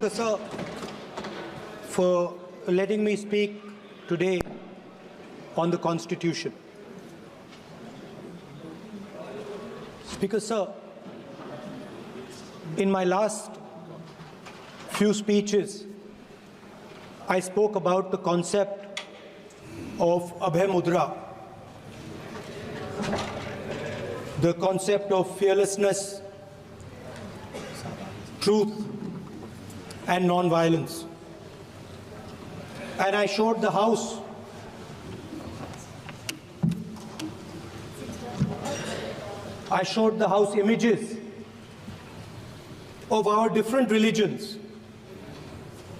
Sir, for letting me speak today on the Constitution. Speaker Sir, in my last few speeches, I spoke about the concept of Abhay Mudra, the concept of fearlessness, truth, and non-violence. And I showed the House images of our different religions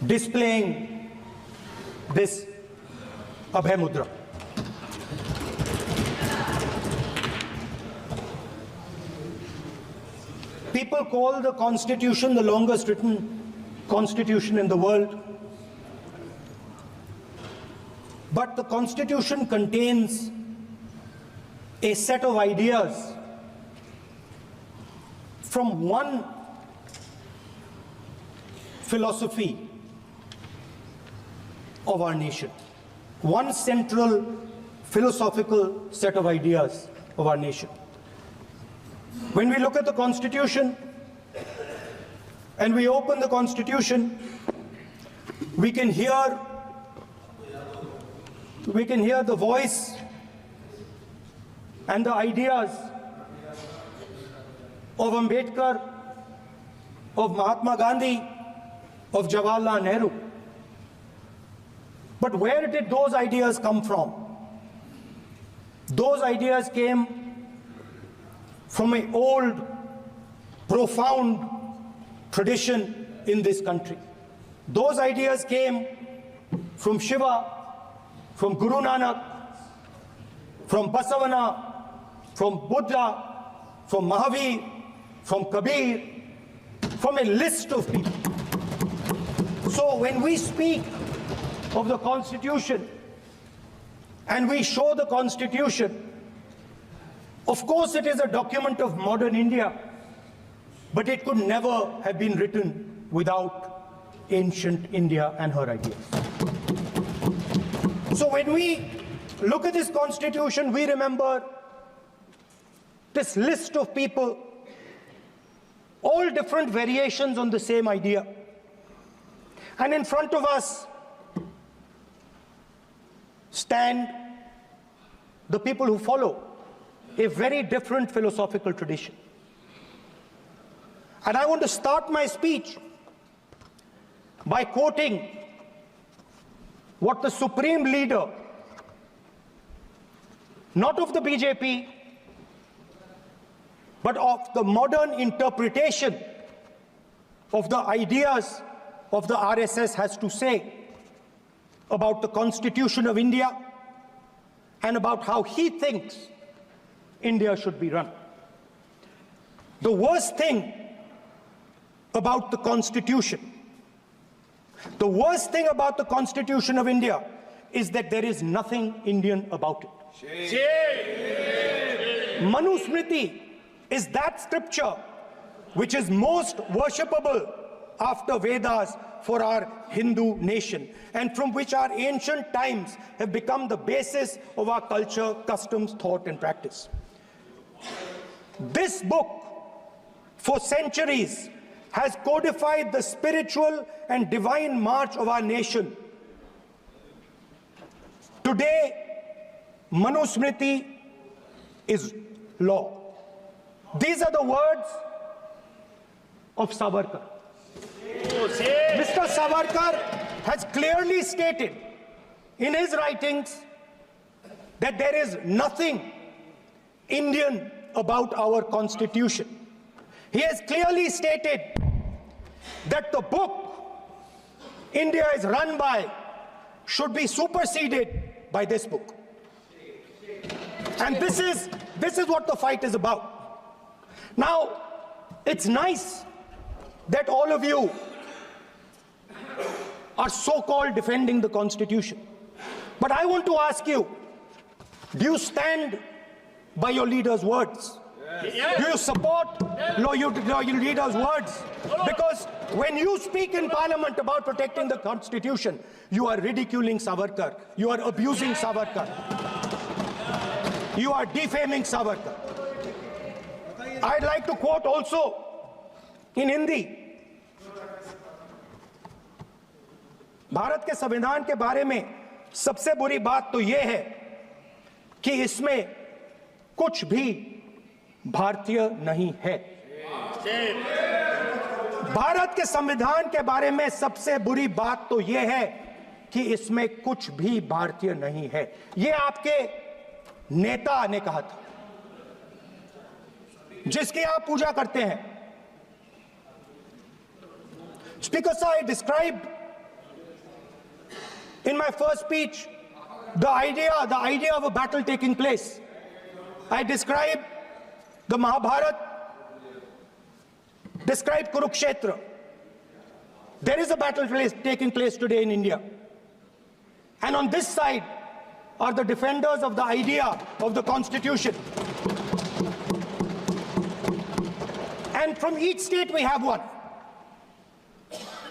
displaying this Abhay Mudra. People call the Constitution the longest written Constitution in the world. But the Constitution contains a set of ideas from one philosophy of our nation, one central philosophical set of ideas of our nation. When we look at the Constitution and we open the Constitution, we can hear the voice and the ideas of Ambedkar, of Mahatma Gandhi, of Jawaharlal Nehru. But where did those ideas come from? Those ideas came from an old, profound tradition in this country. Those ideas came from Shiva, from Guru Nanak, from Basavana, from Buddha, from Mahavir, from Kabir, from a list of people. So when we speak of the Constitution and we show the Constitution, of course it is a document of modern India, but it could never have been written without ancient India and her ideas. So when we look at this Constitution, we remember this list of people, all different variations on the same idea. And in front of us stand the people who follow a very different philosophical tradition. And I want to start my speech by quoting what the supreme leader, not of the BJP, but of the modern interpretation of the ideas of the RSS has to say about the Constitution of India and about how he thinks India should be run. The worst thing about the Constitution, the worst thing about the Constitution of India is that there is nothing Indian about it. Manusmriti is that scripture which is most worshipable after Vedas for our Hindu nation, and from which our ancient times have become the basis of our culture, customs, thought, and practice. This book, for centuries, has codified the spiritual and divine march of our nation. Today, Manusmriti is law. These are the words of Savarkar. Mr. Savarkar has clearly stated in his writings that there is nothing Indian about our Constitution. He has clearly stated that the book India is run by should be superseded by this book. And this is what the fight is about. Now, it's nice that all of you are so-called defending the Constitution. But I want to ask you, do you stand by your leader's words? Do you support your leader's words? Because when you speak in Parliament about protecting the Constitution, you are ridiculing Savarkar, you are abusing Savarkar, you are defaming Savarkar. I'd like to quote also in Hindi. Bharat के संविधान के बारे में सबसे बुरी बात तो यह है कि इसमें कुछ भी भारतीय नहीं है। भारत के संविधान के बारे में सबसे बुरी बात तो यह है कि इसमें कुछ भी भारतीय नहीं है। यह आपके नेता ने कहा था, जिसकी आप पूजा करते हैं। Speaker sir, I described in my first speech the idea of a battle taking place. I described the Mahabharata, described Kurukshetra. There is a battle taking place today in India. And on this side are the defenders of the idea of the Constitution. And from each state we have one.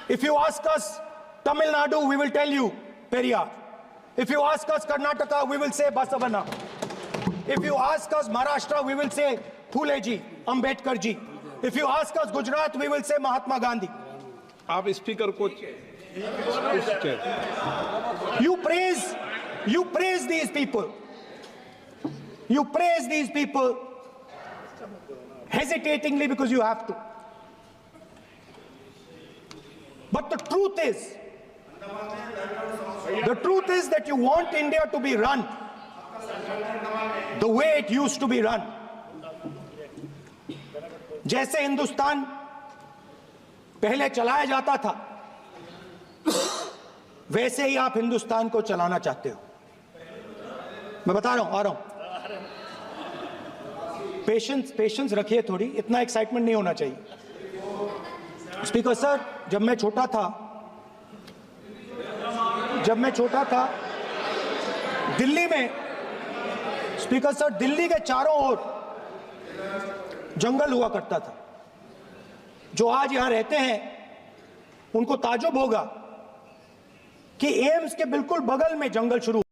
If you ask us Tamil Nadu, we will tell you Periyar. If you ask us Karnataka, we will say Basavana. If you ask us Maharashtra, we will say Phule ji, Ambedkar ji. If you ask us Gujarat, we will say Mahatma Gandhi. आप speaker को You praise these people. You praise these people hesitatingly because you have to. But the truth is that you want India to be run the way it used to be run. जैसे हिंदुस्तान पहले चलाया जाता था, वैसे ही आप हिंदुस्तान को चलाना चाहते हो। मैं बता रहा हूं, आ रहा हूं। पेशेंस रखिए थोड़ी, इतना एक्साइटमेंट नहीं होना चाहिए। स्पीकर सर, जब मैं छोटा था दिल्ली में, स्पीकर सर, दिल्ली के चारों ओर जंगल हुआ करता था। जो आज यहां रहते हैं उनको ताज्जुब होगा कि एम्स के बिल्कुल बगल में जंगल शुरू